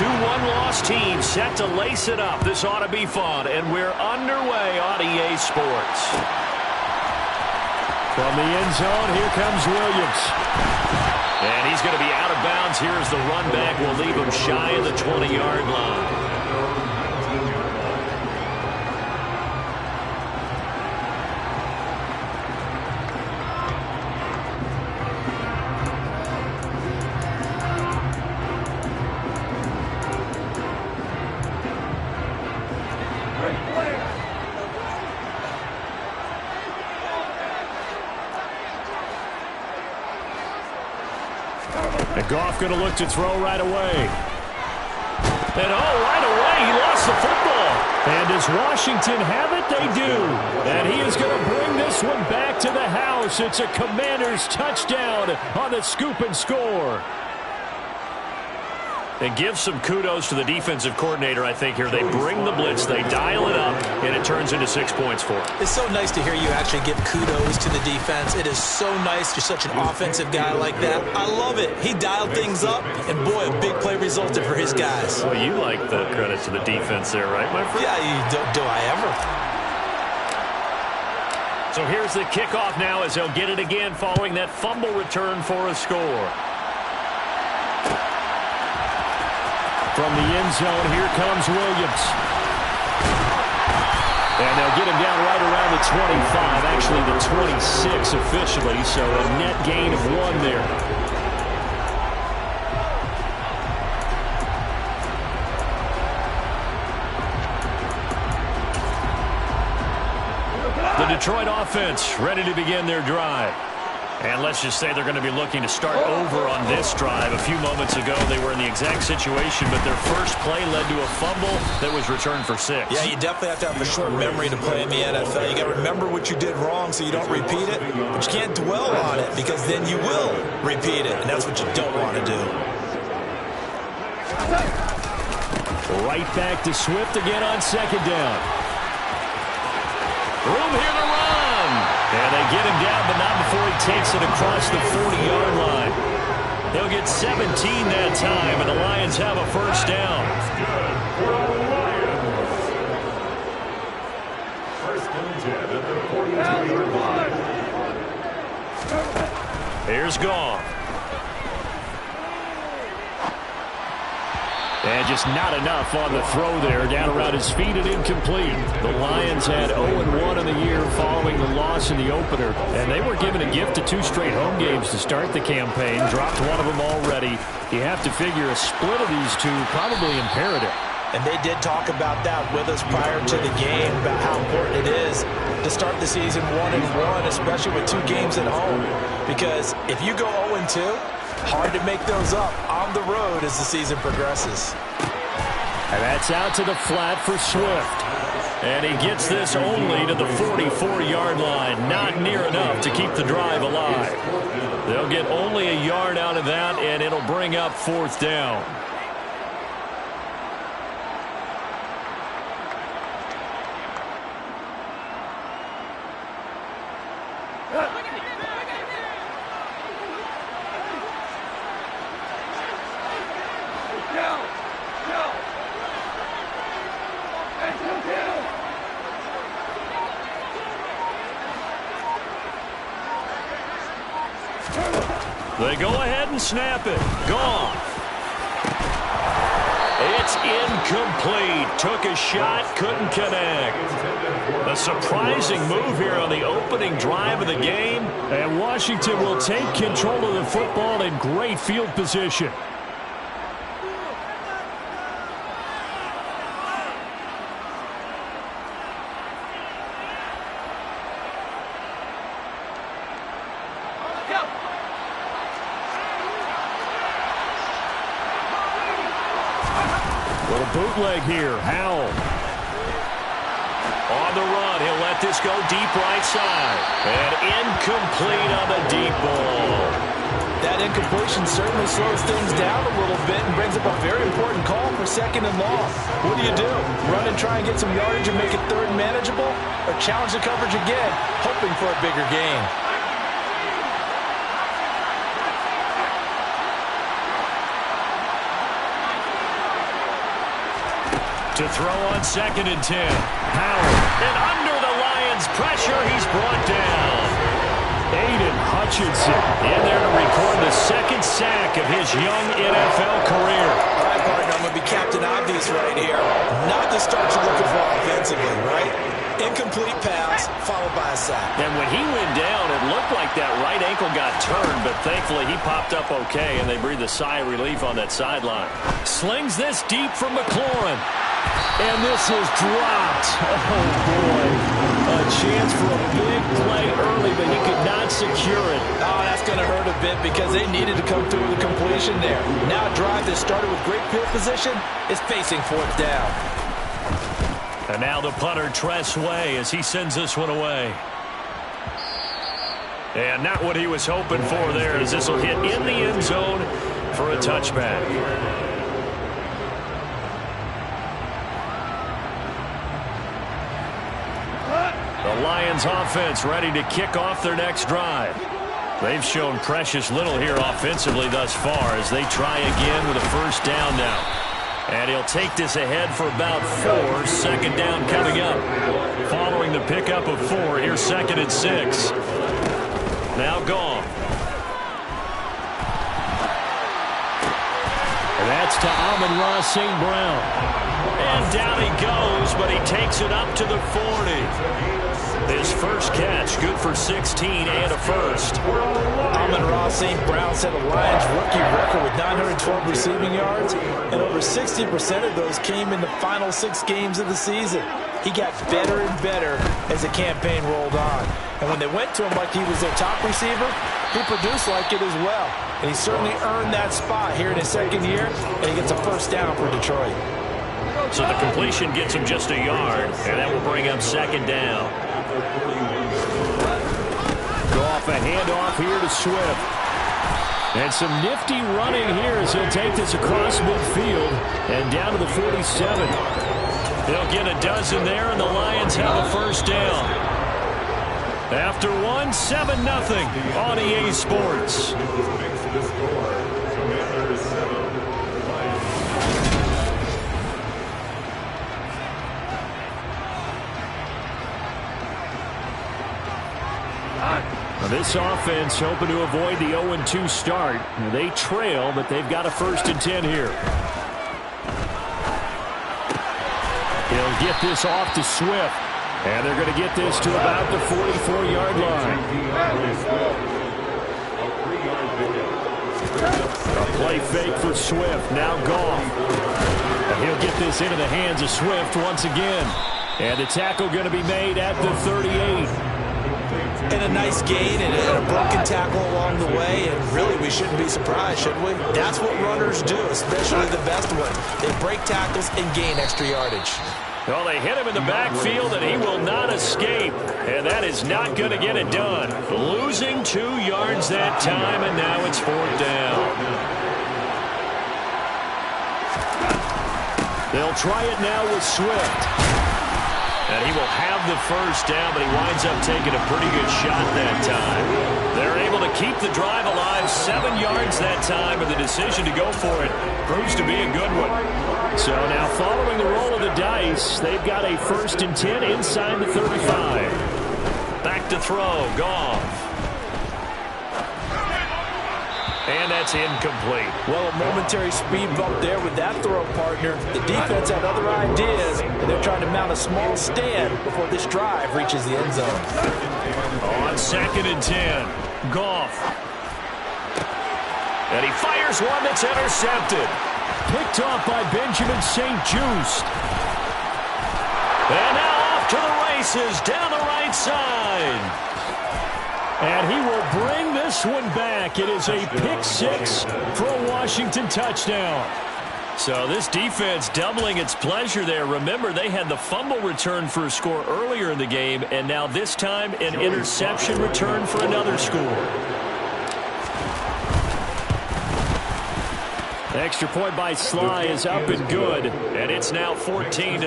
two one-loss teams set to lace it up. This ought to be fun, and we're underway on EA Sports. From the end zone, here comes Williams. And he's going to be out of bounds here as the run back will leave him shy of the 20-yard line. And Goff going to look to throw right away. And right away, he lost the football. And does Washington have it? They do. And he is going to bring this one back to the house. It's a Commanders touchdown on the scoop and score. And give some kudos to the defensive coordinator, I think, here. They bring the blitz, they dial it up, and it turns into 6 points for them. It's so nice to hear you actually give kudos to the defense. It is so nice. You're such an offensive guy like that. I love it. He dialed things up, and boy, a big play resulted for his guys. Well, you like the credit to the defense there, right, my friend? Yeah, do I ever? So here's the kickoff now as they'll get it again following that fumble return for a score. From the end zone, here comes Williams. And they'll get him down right around the 25, actually the 26 officially, so a net gain of 1 there. The Detroit offense ready to begin their drive. And let's just say they're going to be looking to start over on this drive. A few moments ago, they were in the exact situation, but their first play led to a fumble that was returned for 6. Yeah, you definitely have to have a short memory to play in the NFL. You got to remember what you did wrong so you don't repeat it, but you can't dwell on it because then you will repeat it, and that's what you don't want to do. Right back to Swift again on second down. Room here to run. And they get him down, but not before he takes it across the 40-yard line. They'll get 17 that time, and the Lions have a first down. Here's Goff. And just not enough on the throw there. Down around his feet and incomplete. The Lions had 0-1 in the year following the loss in the opener. And they were given a gift of 2 straight home games to start the campaign. Dropped one of them already. You have to figure a split of these two probably imperative. And they did talk about that with us prior to the game, about how important it is to start the season 1-1, especially with 2 games at home. Because if you go 0-2, hard to make those up on the road as the season progresses. And that's out to the flat for Swift. And he gets this only to the 44-yard line. Not near enough to keep the drive alive. They'll get only a yard out of that, and it'll bring up 4th down. They go ahead and snap it. Gone. It's incomplete. Took a shot, couldn't connect. A surprising move here on the opening drive of the game. And Washington will take control of the football in great field position. Little bootleg here. Howell. On the run, he'll let this go deep right side. And incomplete on the deep ball. That incompletion certainly slows things down a little bit and brings up a very important call for 2nd and long. What do? Run and try and get some yardage and make it 3rd and manageable? Or challenge the coverage again, hoping for a bigger gain? To throw on 2nd and 10. Howard. And under the Lions' pressure, he's brought down. Aiden Hutchinson in there to record the 2nd sack of his young NFL career. All right, partner, I'm going to be Captain Obvious right here. Not the start you're looking for offensively, right? Incomplete pass, followed by a sack. And when he went down, it looked like that right ankle got turned, but thankfully he popped up okay, and they breathed a sigh of relief on that sideline. Slings this deep from McLaurin. And this is dropped. Oh, boy. A chance for a big play early, but he could not secure it. Oh, that's going to hurt a bit because they needed to come through with a completion there. Now a drive that started with great field position is facing 4th down. And now the punter, Tress Way, as he sends this one away. And not what he was hoping for there, as this will hit in the end zone for a touchback. The Lions offense ready to kick off their next drive. They've shown precious little here offensively thus far as they try again with a 1st down now. And he'll take this ahead for about 4. 2nd down coming up. Following the pickup of 4, here's 2nd and 6. Now Goff. And that's to Amon-Ra St. Brown. And down he goes, but he takes it up to the 40. His first catch, good for 16 and a 1st. Amon-Ra St. Brown set a Lions rookie record with 912 receiving yards, and over 60% of those came in the final 6 games of the season. He got better and better as the campaign rolled on. And when they went to him like he was their top receiver, he produced like it as well. And he certainly earned that spot here in his 2nd year, and he gets a 1st down for Detroit. So the completion gets him just a yard, and that will bring up 2nd down. Goff, a handoff here to Swift. And some nifty running here as he'll take this across midfield and down to the 47. They'll get a dozen there, and the Lions have a 1st down. After 1, 7-0 on EA Sports. This offense hoping to avoid the 0-2 start. They trail, but they've got a 1st and 10 here. He'll get this off to Swift. And they're going to get this to about the 44-yard line. A play fake for Swift. Now Goff. And he'll get this into the hands of Swift once again. And the tackle going to be made at the 38. And a nice gain and a broken tackle along the way, and really we shouldn't be surprised, should we? That's what runners do, especially the best one. They break tackles and gain extra yardage. Well, they hit him in the backfield, and he will not escape. And that is not going to get it done. Losing 2 yards that time, and now it's 4th down. They'll try it now with Swift. And he will have the 1st down, but he winds up taking a pretty good shot that time. They're able to keep the drive alive, 7 yards that time, and the decision to go for it proves to be a good one. So now following the roll of the dice, they've got a 1st and 10 inside the 35. Back to throw, Goff. And that's incomplete. Well, a momentary speed bump there with that throw, partner. The defense had other ideas, and they're trying to mount a small stand before this drive reaches the end zone. On 2nd and 10, Goff. And he fires one that's intercepted. Picked off by Benjamin St-Juste. And now off to the races down the right side. And he will bring this one back. It is a pick-6 for a Washington touchdown. So this defense doubling its pleasure there. Remember, they had the fumble return for a score earlier in the game, and now this time an interception return for another score. Extra point by Sly is up and good. And it's now 14-0.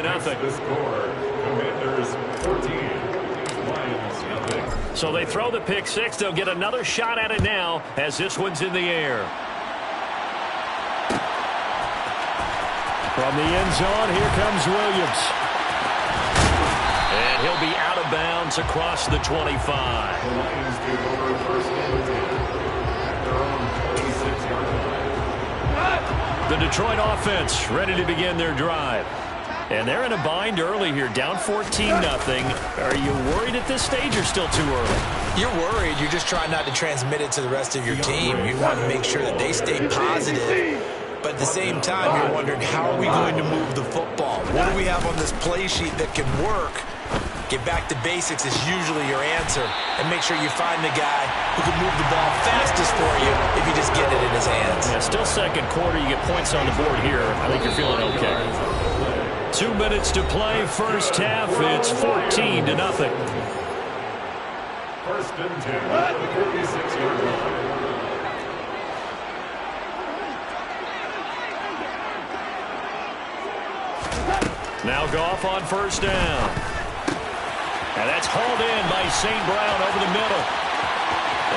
So they throw the pick 6. They'll get another shot at it now as this one's in the air. From the end zone, here comes Williams. And he'll be out of bounds across the 25. The Detroit offense ready to begin their drive. And they're in a bind early here, down 14-0. Are you worried at this stage or still too early? You're worried. You're just trying not to transmit it to the rest of your team. You want to make sure that they stay positive. But at the same time, you're wondering, how are we going to move the football? What do we have on this play sheet that can work? Get back to basics is usually your answer. And make sure you find the guy who can move the ball fastest for you if you just get it in his hands. Yeah, still second quarter. You get points on the board here. I think you're feeling okay. 2 minutes to play, first half. It's 14-0. First and 10 at the 36-yard line. Now Goff on first down. And that's hauled in by St. Brown over the middle.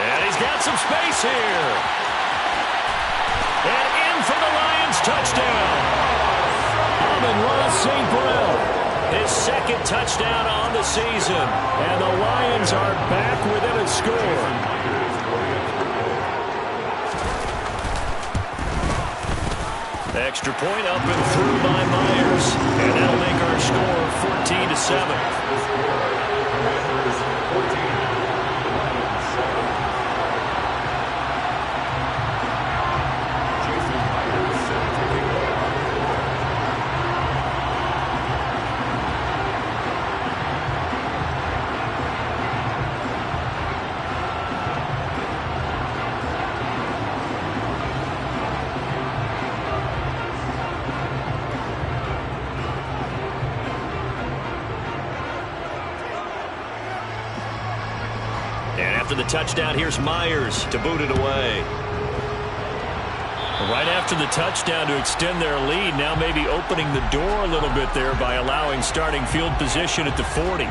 And he's got some space here. And in for the Lions touchdown. Amon-Ra St. Brown, his second touchdown on the season. And the Lions are back within a score. Extra point up and through by Myers. And that'll make our score 14-7. After the touchdown, here's Myers to boot it away. Right after the touchdown to extend their lead, now maybe opening the door a little bit there by allowing starting field position at the 40.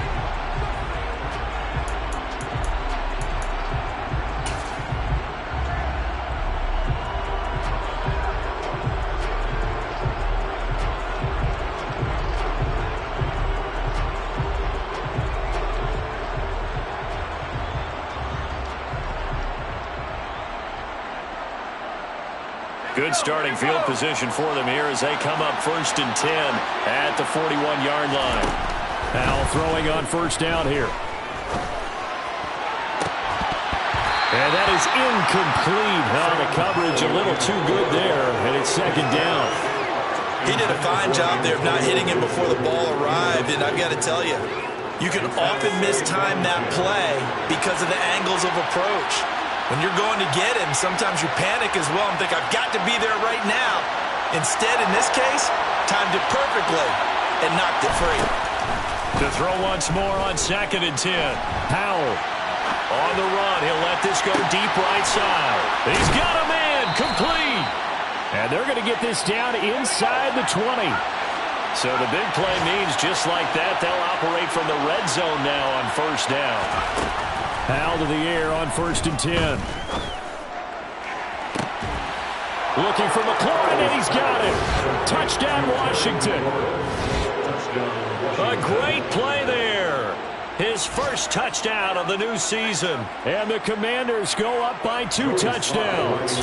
Good starting field position for them here as they come up first and 10 at the 41-yard line. Powell throwing on first down here. And that is incomplete. The coverage a little too good there, and it's second down. He did a fine job there of not hitting him before the ball arrived, and I've got to tell you, you can often mistime that play because of the angles of approach. When you're going to get him, sometimes you panic as well and think, I've got to be there right now. Instead, in this case, timed it perfectly and knocked it free. To throw once more on second and 10. Powell on the run. He'll let this go deep right side. He's got a man complete. And they're going to get this down inside the 20. So the big play means just like that, they'll operate from the red zone now on first down. Powell to the air on first and 10. Looking for McLaurin, and he's got it. Touchdown, Washington. A great play there. His first touchdown of the new season. And the Commanders go up by 2 touchdowns.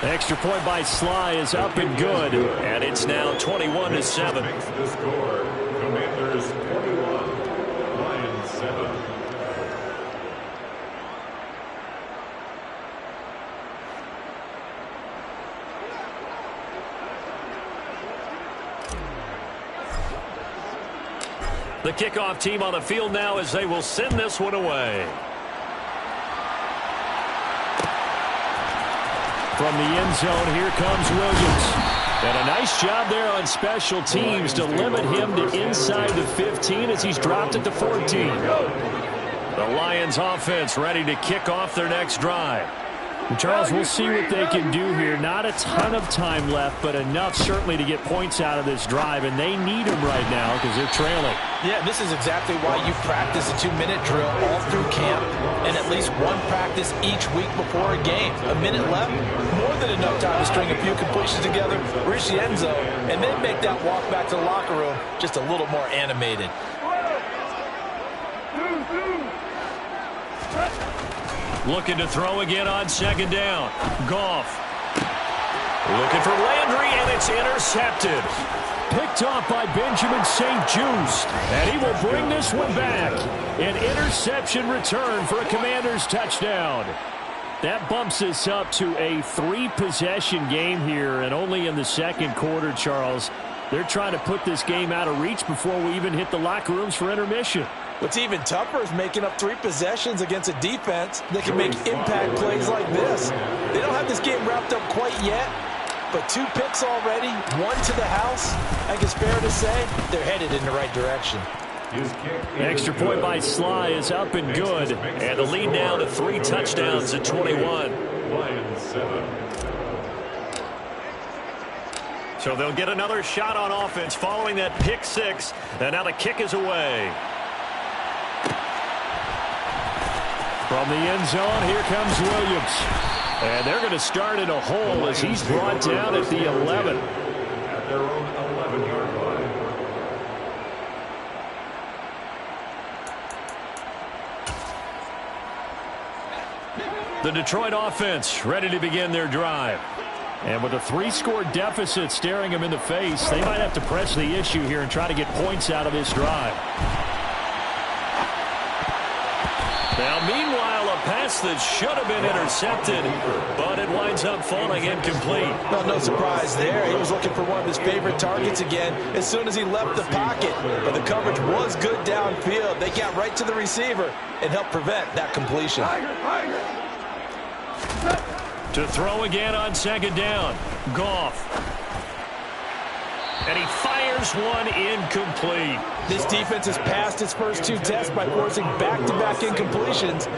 Extra point by Sly is up and good. And it's now 21-7. The score, Commanders 21, Lions 7. The kickoff team on the field now as they will send this one away. From the end zone, here comes Williams. And a nice job there on special teams to limit him to inside the 15 as he's dropped at the 14. The Lions offense ready to kick off their next drive. Charles, we'll see what they can do here. Not a ton of time left, but enough certainly to get points out of this drive, and they need them right now because they're trailing. Yeah, this is exactly why you practice a 2-minute drill all through camp and at least one practice each week before a game. A minute left, more than enough time to string a few completions together, reach the end zone, and then make that walk back to the locker room just a little more animated. Looking to throw again on second down. Goff. Looking for Landry, and it's intercepted. Picked off by Benjamin St-Juste, and he will bring this one back. An interception return for a Commanders touchdown. That bumps us up to a 3-possession game here, and only in the second quarter, Charles. They're trying to put this game out of reach before we even hit the locker rooms for intermission. What's even tougher is making up 3 possessions against a defense that can make impact plays like this. They don't have this game wrapped up quite yet, but 2 picks already, 1 to the house. I think it's fair to say they're headed in the right direction. Extra point by Sly is up and good. And the lead now to 3 touchdowns at 21. Lions 7. So they'll get another shot on offense following that pick 6. And now the kick is away. From the end zone, here comes Williams. And they're going to start in a hole as he's brought down at the 11. At their own 11-yard line. The Detroit offense ready to begin their drive. And with a 3-score deficit staring them in the face, they might have to press the issue here and try to get points out of this drive. Now, meanwhile, a pass that should have been intercepted, but it winds up falling incomplete. Well, no surprise there. He was looking for one of his favorite targets again as soon as he left the pocket. But the coverage was good downfield. They got right to the receiver and helped prevent that completion. To throw again on second down. Goff. And he fires one incomplete. This defense has passed its first 2 tests by forcing back-to-back incompletions.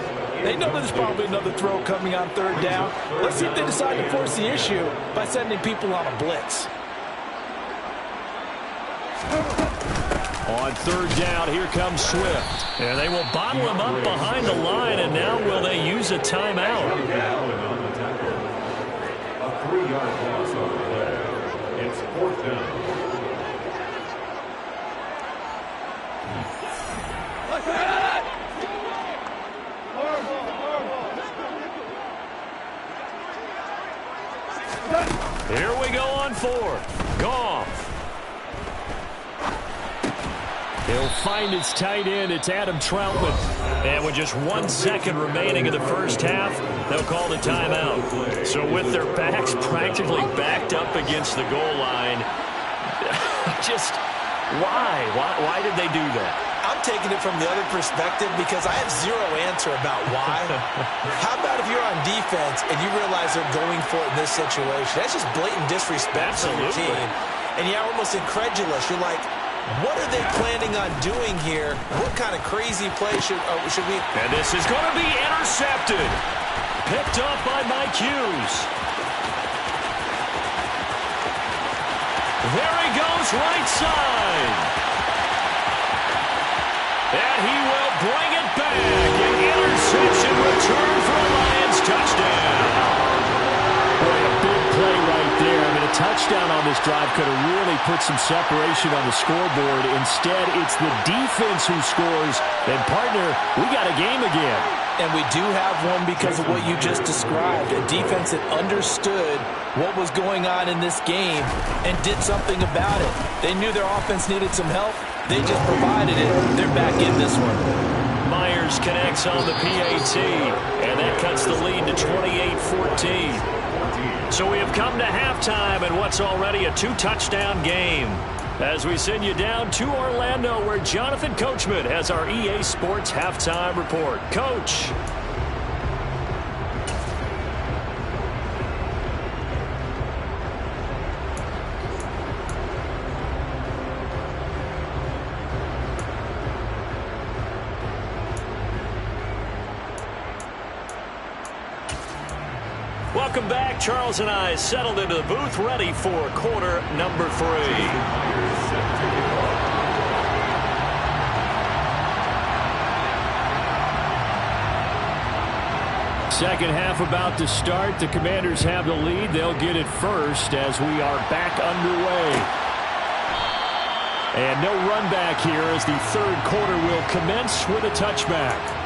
They know there's probably another throw coming on third down. Let's see if they decide to force the issue by sending people on a blitz. On third down, here comes Swift. And they will bottle him up behind the line, and now will they use a timeout? A 3-yard loss on the play. It's 4th down. Here we go on 4th. Goff. He'll find his tight end. It's Adam Troutman. And with just 1 second remaining in the first half, they'll call the timeout. So with their backs practically backed up against the goal line, just why? Why did they do that? I'm taking it from the other perspective because I have zero answer about why. How about if you're on defense and you realize they're going for it in this situation? That's just blatant disrespect to your team. And you're almost incredulous. You're like, what are they planning on doing here? What kind of crazy play should we... And this is going to be intercepted. Picked up by Mike Hughes. There he goes, right side. And he will bring it back. An interception return for a Lions touchdown. Boy, a big play right there. I mean, a touchdown on this drive could have really put some separation on the scoreboard. Instead, it's the defense who scores. And, partner, we got a game again. And we do have one because of what you just described. A defense that understood what was going on in this game and did something about it. They knew their offense needed some help. They just provided it. They're back in this one. Myers connects on the PAT, and that cuts the lead to 28-14. So we have come to halftime in what's already a 2-touchdown game. As we send you down to Orlando, where Jonathan Coachman has our EA Sports Halftime Report. Coach. Welcome back. Charles and I settled into the booth, ready for quarter number 3. Second half about to start. The Commanders have the lead. They'll get it first as we are back underway. And no run back here as the third quarter will commence with a touchback.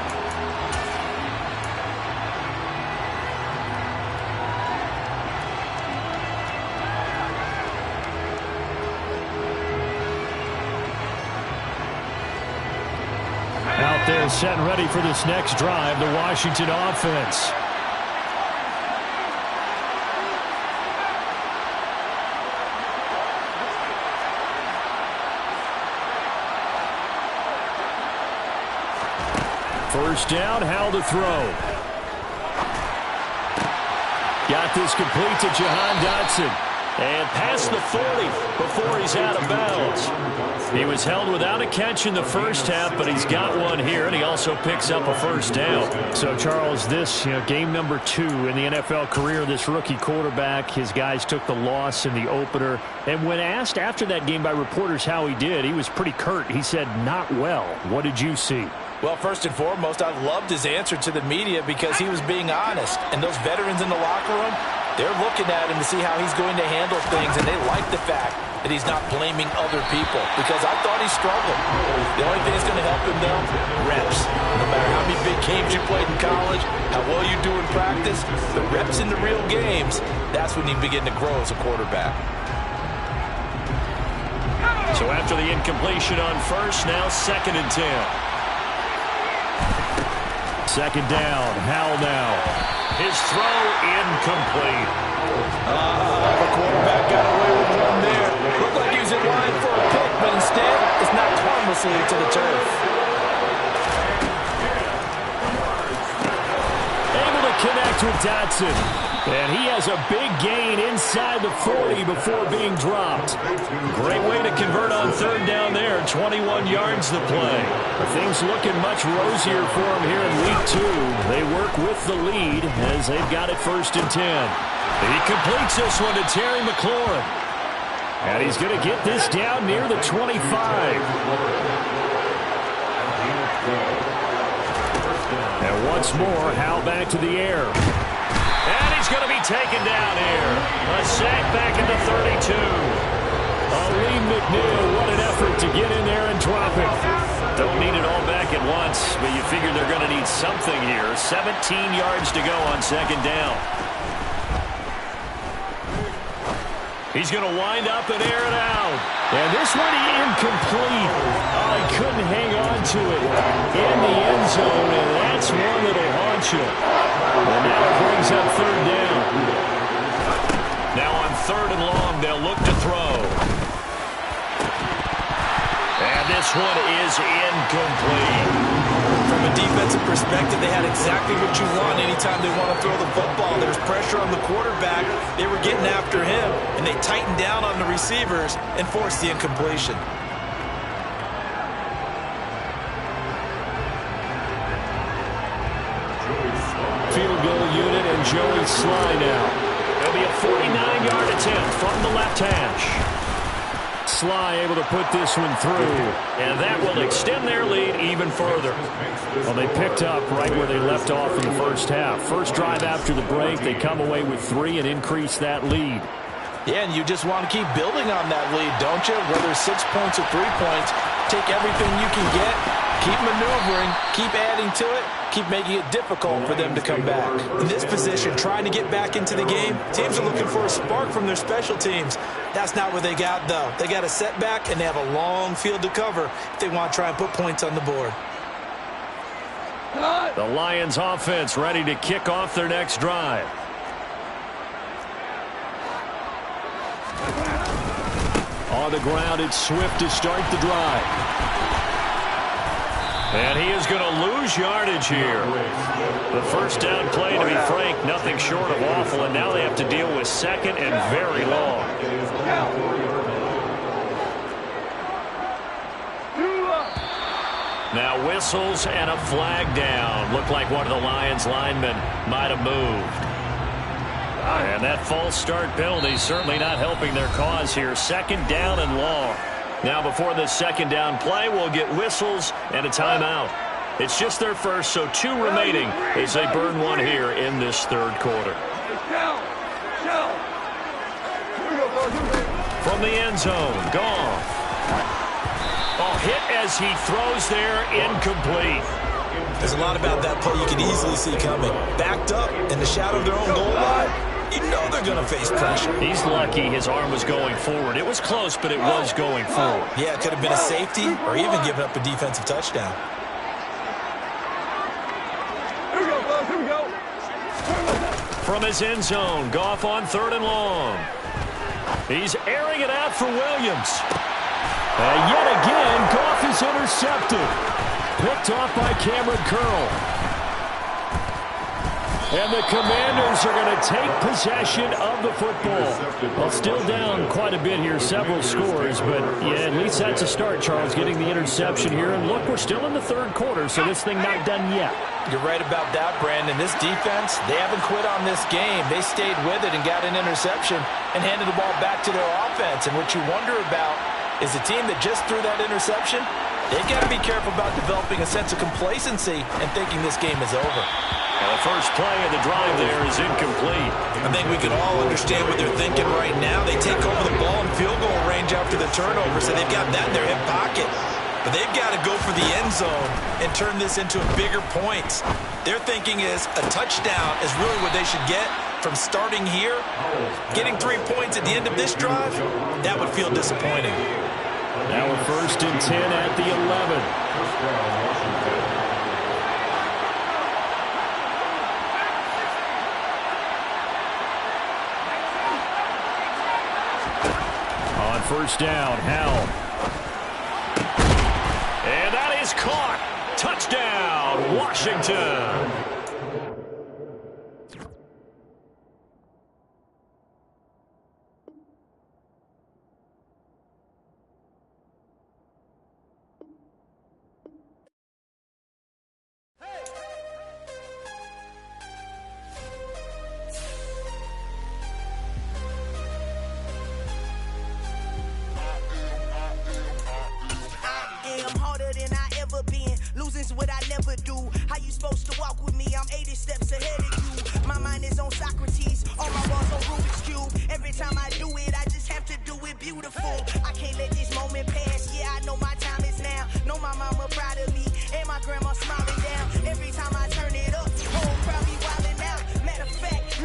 Out there set and ready for this next drive, the Washington offense. First down, Howell to throw. Got this complete to Jahan Dotson. And past the 40 before he's out of bounds. He was held without a catch in the first half, but he's got one here, and he also picks up a first down. So, Charles, this game number 2 in the NFL career, this rookie quarterback, his guys took the loss in the opener. And when asked after that game by reporters how he did, he was pretty curt. He said, not well. What did you see? Well, first and foremost, I loved his answer to the media because he was being honest. And those veterans in the locker room, they're looking at him to see how he's going to handle things, and they like the fact that he's not blaming other people because I thought he struggled. The only thing that's going to help him, though, reps. No matter how many big games you played in college, how well you do in practice, the reps in the real games, that's when you begin to grow as a quarterback. So after the incompletion on first, now 2nd and 10. Second down, Howell now. His throw incomplete. The quarterback got away with one there. Looked like he was in line for a pick, but instead, it's knocked harmlessly to the turf. Able to connect with Dotson. And he has a big gain inside the 40 before being dropped. Great way to convert on third down there. 21 yards to play. Things looking much rosier for him here in week 2. They work with the lead as they've got it 1st and 10. He completes this one to Terry McLaurin. And he's going to get this down near the 25. And once more, Howell back to the air. And he's going to be taken down here. A sack back at the 32. Aleem McNeil, what an effort to get in there and drop it. Don't need it all back at once, but you figure they're going to need something here. 17 yards to go on 2nd down. He's going to wind up and air it out. And this one incomplete. Oh, he couldn't hang on to it in the end zone, and that's one that'll haunt you. And now it brings up 3rd down. Now on 3rd and long, they'll look to throw. And this one is incomplete. From a defensive perspective, they had exactly what you want anytime they want to throw the football. There's pressure on the quarterback. They were getting after him, and they tightened down on the receivers and forced the incompletion. Field goal unit and Joey Sly now. It'll be a 49-yard attempt from the left hash. Sly able to put this one through. And that will extend their lead even further. Well, they picked up right where they left off in the first half. First drive after the break, they come away with 3 and increase that lead. Yeah, and you just want to keep building on that lead, don't you? Whether it's 6 points or 3 points, take everything you can get, keep maneuvering, keep adding to it, keep making it difficult for them to come back. In this position, trying to get back into the game, teams are looking for a spark from their special teams. That's not what they got, though. They got a setback, and they have a long field to cover if they want to try and put points on the board. The Lions offense ready to kick off their next drive. On the ground, it's Swift to start the drive. And he is going to lose yardage here. The first down play, to be frank, nothing short of awful, and now they have to deal with 2nd and very long. Now whistles and a flag down. Looked like one of the Lions linemen might have moved. And that false start penalty certainly not helping their cause here. 2nd down and long. Now before this 2nd down play, we'll get whistles and a timeout. It's just their first, so 2 remaining as they burn one here in this 3rd quarter. From the end zone, Goff. Oh, hit as he throws there, incomplete. There's a lot about that play you can easily see coming. Backed up in the shadow of their own goal line, you know they're going to face pressure. He's lucky his arm was going forward. It was close, but it was going forward. Yeah, it could have been a safety or even given up a defensive touchdown. Here we go. From his end zone, Goff on 3rd and long. He's airing it out for Williams. And yet again, Goff is intercepted. Picked off by Cameron Curl. And the Commanders are going to take possession of the football. Well, still down quite a bit here, several scores, but yeah, at least that's a start, Charles, getting the interception here. And look, we're still in the 3rd quarter, so this thing not done yet. You're right about that, Brandon. This defense, they haven't quit on this game. They stayed with it and got an interception and handed the ball back to their offense. And what you wonder about is a team that just threw that interception, they've got to be careful about developing a sense of complacency and thinking this game is over. And the first play of the drive there is incomplete. I think we can all understand what they're thinking right now. They take over the ball in field goal range after the turnover, so they've got that in their hip pocket. But they've got to go for the end zone and turn this into bigger points. Their thinking is a touchdown is really what they should get from starting here. Getting 3 points at the end of this drive, that would feel disappointing. Now we're 1st and 10 at the 11. On 1st down, Howell. And that is caught. Touchdown, Washington. Losing's what I never do. How you supposed to walk with me? I'm 80 steps ahead of you. My mind is on Socrates. All my walls on Rubik's Cube. Every time I do it, I just have to do it beautiful.